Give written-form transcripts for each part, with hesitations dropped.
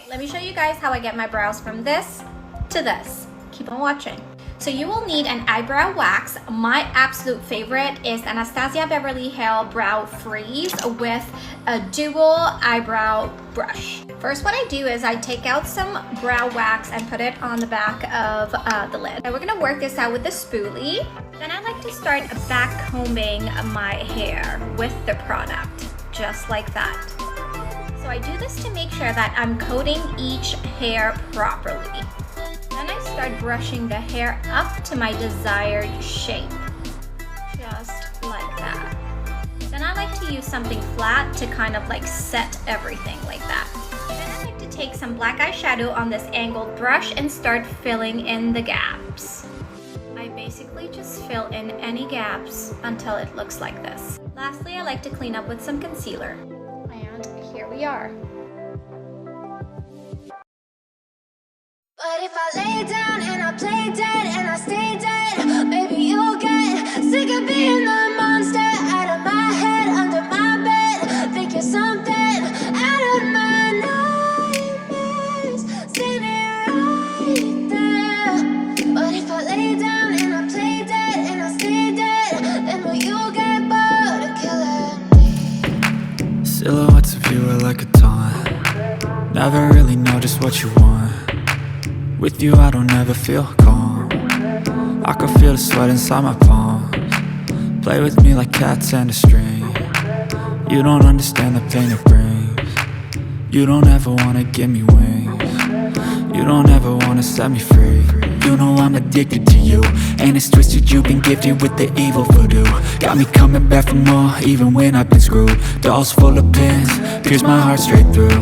let me show you guys how I get my brows from this to this. Keep on watching. So you will need an eyebrow wax. My absolute favorite is Anastasia Beverly Hills Brow Freeze with a dual eyebrow brush. First, what I do is I take out some brow wax and put it on the back of the lid. And we're gonna work this out with the spoolie. Then I like to start back combing my hair with the product, just like that. So I do this to make sure that I'm coating each hair properly. Then I start brushing the hair up to my desired shape, just like that. Then I like to use something flat to kind of like set everything like that. Then I like to take some black eyeshadow on this angled brush and start filling in the gaps. I basically just fill in any gaps until it looks like this. Lastly, I like to clean up with some concealer. And here we are. But if I lay down and I play dead and I stay dead, baby, you'll get sick of being the monster out of my head, under my bed. Think you're something out of my nightmares, standing right there. But if I lay down and I play dead and I stay dead, then will you get bored of killing me? Silhouettes of you are like a taunt. Never really know just what you want. With you I don't ever feel calm. I can feel the sweat inside my palms. Play with me like cats and a string. You don't understand the pain it brings. You don't ever wanna give me wings. You don't ever wanna set me free. You know I'm addicted to you, and it's twisted, you've been gifted with the evil voodoo. Got me coming back for more, even when I've been screwed. Dolls full of pins, pierce my heart straight through.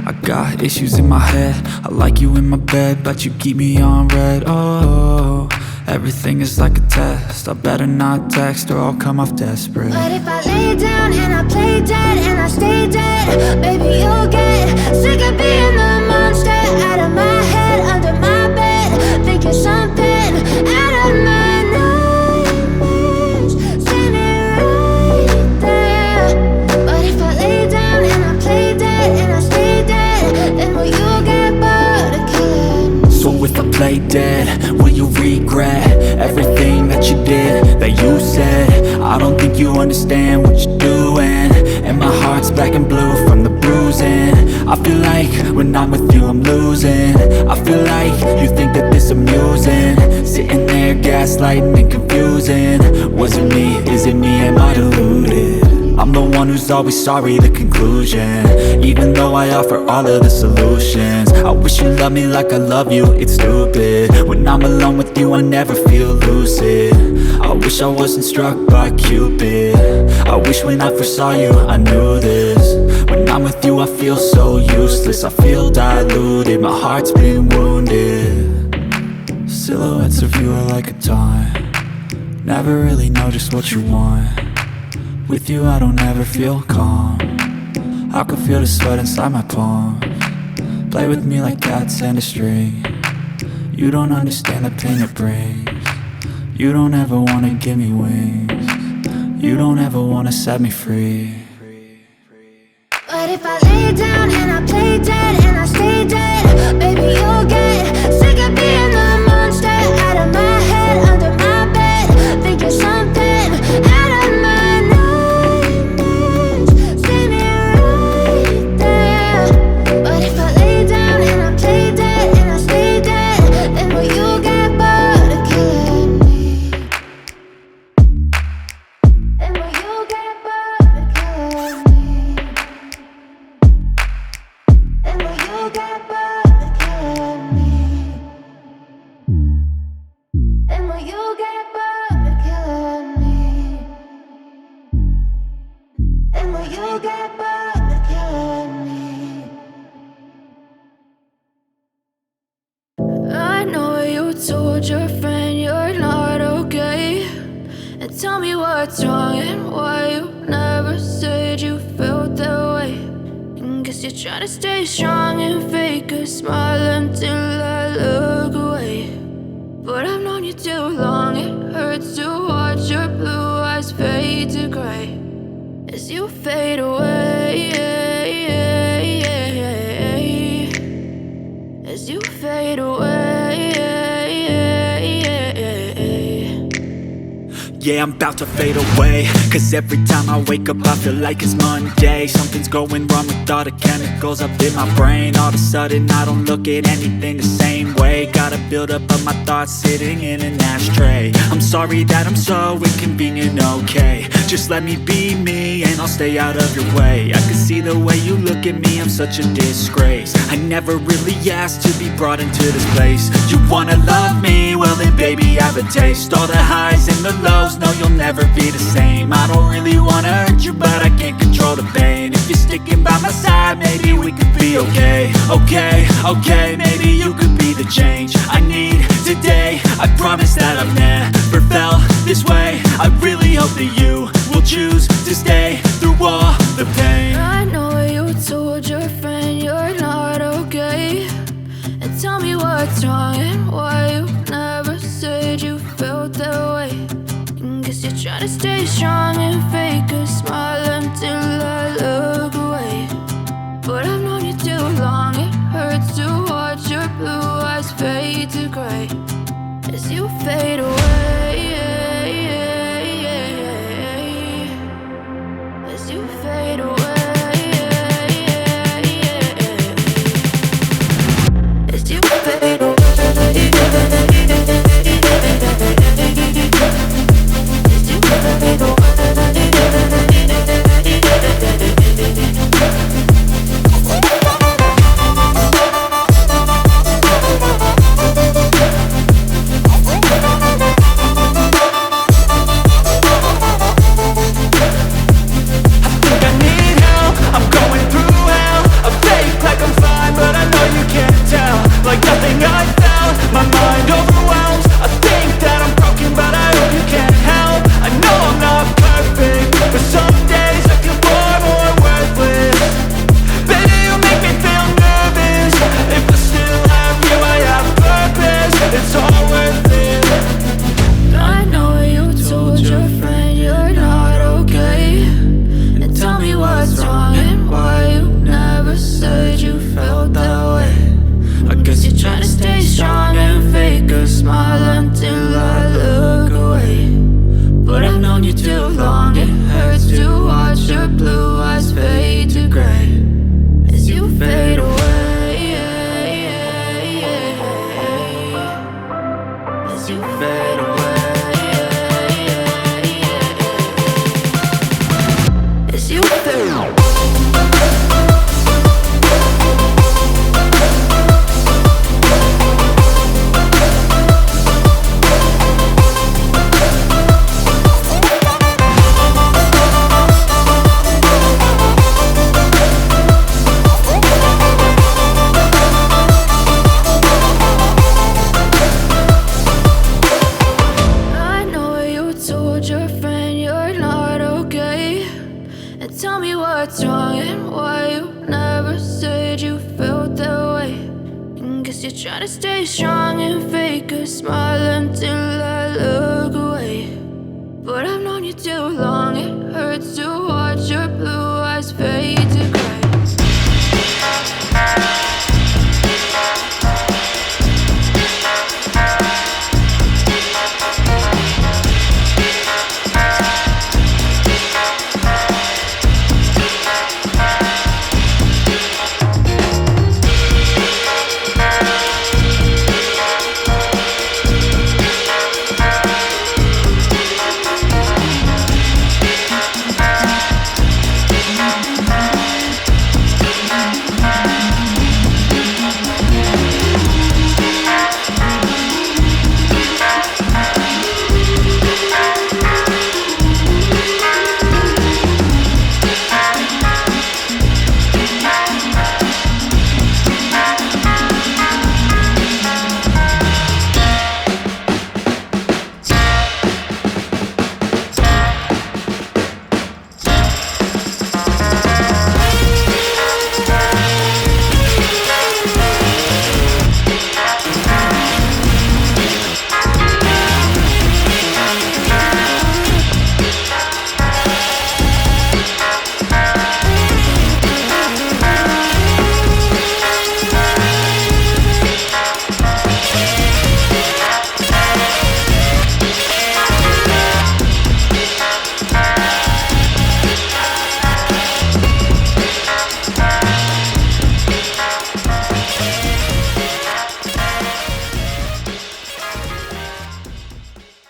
I got issues in my head, I like you in my bed, but you keep me on red. Oh, everything is like a test. I better not text or I'll come off desperate. But if I lay down and I play dead and I stay dead, baby, you'll get sick of being the monster out of my head, under my bed. Think you're something out of my nightmares, standing right there. But if I lay down and I play dead and I stay dead, then will you get bored of killing me? So if I play dead, will you regret everything that you did, that you said? I don't think you understand what you're doing, and my heart's black and blue from the bruising. I feel like when I'm with you I'm losing. I feel like you think that this amusing, sitting there gaslighting and confusing. Was it me? Is it me? Am I deluded? I'm the one who's always sorry, the conclusion, even though I offer all of the solutions. I wish you loved me like I love you, it's stupid. When I'm alone with you I never feel lucid. I wish I wasn't struck by Cupid. I wish when I first saw you I knew this. When I'm with you I feel so useless, I feel diluted, my heart's been wounded. Silhouettes of you are like a taunt. Never really know just what you want. With you I don't ever feel calm. I can feel the sweat inside my palms. Play with me like cats and a string. You don't understand the pain it brings. You don't ever wanna give me wings. You don't ever wanna set me free. But if I lay down and I play dead and I stay dead, baby, you'll get sick of being the monster out of my head, under my bed. Think you're something out of my nightmares, standing right there. But if I lay down and I play dead and I stay dead, then will you get bored of killing me? Then will you get bored of killing me? Then will you get bored of killing me? Then will you get bored of killing me? Then will you get bored of killing me? I know you told your friend you're not okay, and tell me what's wrong and why you never said you felt that way. And guess you're trying to stay strong and fake a smile until I look away. But I've known you too long, it hurts to watch your blue eyes fade to gray as you fade away. yeah, I'm about to fade away. Cause every time I wake up I feel like it's Monday. Something's going wrong with all the chemicals up in my brain. All of a sudden I don't look at anything the same way. Got a buildup of my thoughts sitting in an ashtray. I'm sorry that I'm so inconvenient, okay. Just let me be me and I'll stay out of your way. I can see the way you look at me, I'm such a disgrace. I never really asked to be brought into this place. You wanna love me? Well then baby, have a taste. All the highs and the lows, no you'll never be the same. I don't really wanna hurt you, but I can't control the pain. If you're sticking by my side, maybe we could be okay. Okay, maybe you could be the change I need today. I promise that I've never felt this way. I really hope that you will choose to stay through all the pain. I know you told your friend you're not okay, and tell me what's wrong and why you never said you felt that way. Guess you're trying to stay strong and fake a smile until I look away. But I've known you too long, it hurts to watch your blue eyes fade to gray as you fade away. As you fade away. As you fade away. You're trying to stay strong and fake a smile until I look away. But I've known you too long, it hurts to watch your blue eyes fade to gray.